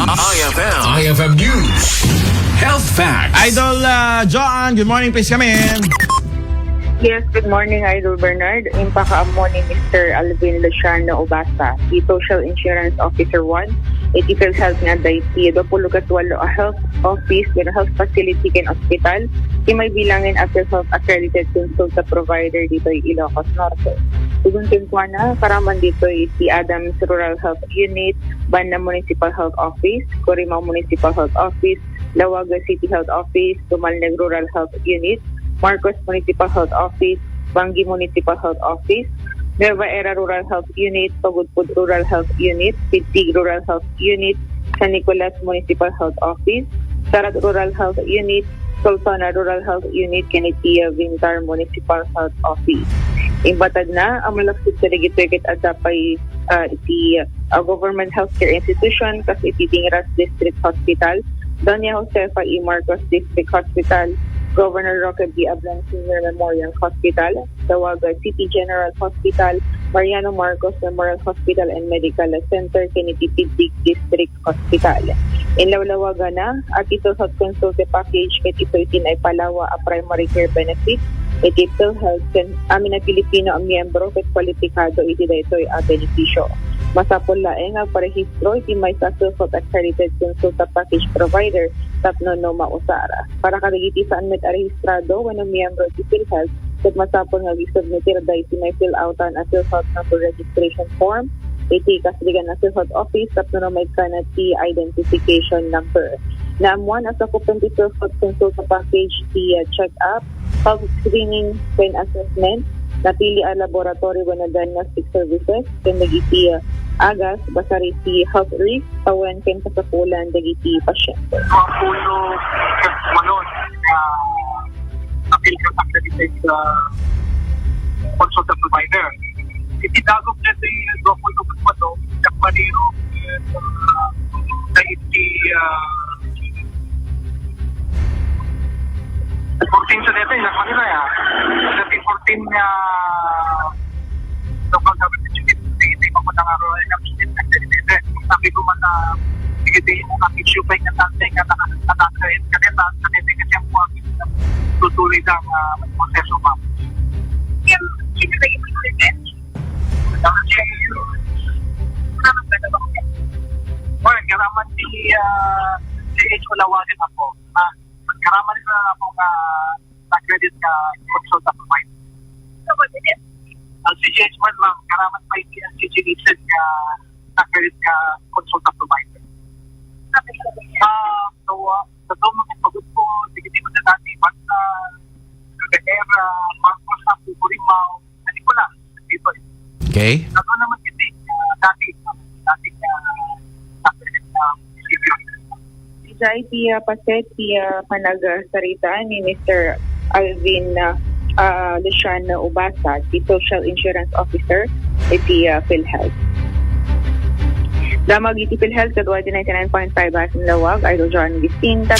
IFM News. Health Facts. Idol Joan, good morning. Please come in. Yes, good morning, Idol Bernard. Impakaamo ni Mr. Alvin Luciano Obasa, the Social Insurance Officer 1, Ethical Health nga dayti, Dopulukatwalo a health office, with a health facility ken hospital, may bilangin after health accredited consult sa provider dito ay Ilocos Norte. Tugon na, karaman dito ay si Adams Rural Health Unit, Banda Municipal Health Office, Corimao Municipal Health Office, Lawaga City Health Office, Tumalneg Rural Health Unit, Marcos Municipal Health Office, Bangi Municipal Health Office, Nueva Era Rural Health Unit, Pagudpud Rural Health Unit, Pitig Rural Health Unit, San Nicolas Municipal Health Office, Sarat Rural Health Unit, Sultana Rural Health Unit, Canitia Vintar Municipal Health Office. Imbatad na, ang malaksit sa Ligit-Ligit at dapay iti government healthcare institution kasi iti Ras District Hospital, Doña Josefa E. Marcos District Hospital, Governor Roque B. Ablan Sr. Memorial Hospital, Tawaga City General Hospital, Mariano Marcos Memorial Hospital and Medical Center, Kinitipidig District Hospital. In Lawlawaga na, at ito sa consulte package ket ito itinay palawa a primary care benefit, iti health ken amin na Pilipino ang miyembro ket kwalipikado iti daytoy a benepisyo. Masapol laeng ang parehistro iti may sa accredited consulta package provider tapno no mausara. Para karigiti saan met rehistrado wano miyembro iti PhilHealth ket masapol nga gisubmitir iti may fill outan a PhilHealth number registration form iti kasligan na PhilHealth office tapno no may kanati identification number. Naamuan as a kupenti PhilHealth consulta package iti check-up, health screening ken assessment, napili a laboratory when diagnostic services ken dagiti agas basari ti health risk awen ken kasapulan dagiti pasyente. Puno malon apil ka accredited consultant provider. Itidagog na sa Puno Puno Jakmaniro dagiti 14 sa dito na kanila ya. Dati 14 nga local government unit dito pa po nang royal government accredited. Sabi ko man na dito yung issue pa yung tatay nga nakakait kanila kasi ang buwag tutuloy ang proseso pa. Yan, sino na yung president? Well, karaman si CH Olawagan ako. Karaman sa mga accredited na consultant provider. So, what is it? Ang CGH man lang, karaman pa yung CGH na accredited na consultant provider. Sa mga pagod po, sige mo na dati, basta Gagera, Marcos, Corimao, Nicola, dito. Okay. Nato naman kasi dati accredited na CGH. Sa iti paset ti panag-sarita ni Mr. Alvin Luciano Obasa, the Social Insurance Officer iti PhilHealth. Damag iti PhilHealth kadwa 99.5 asin lawag, Idol John Gistinta,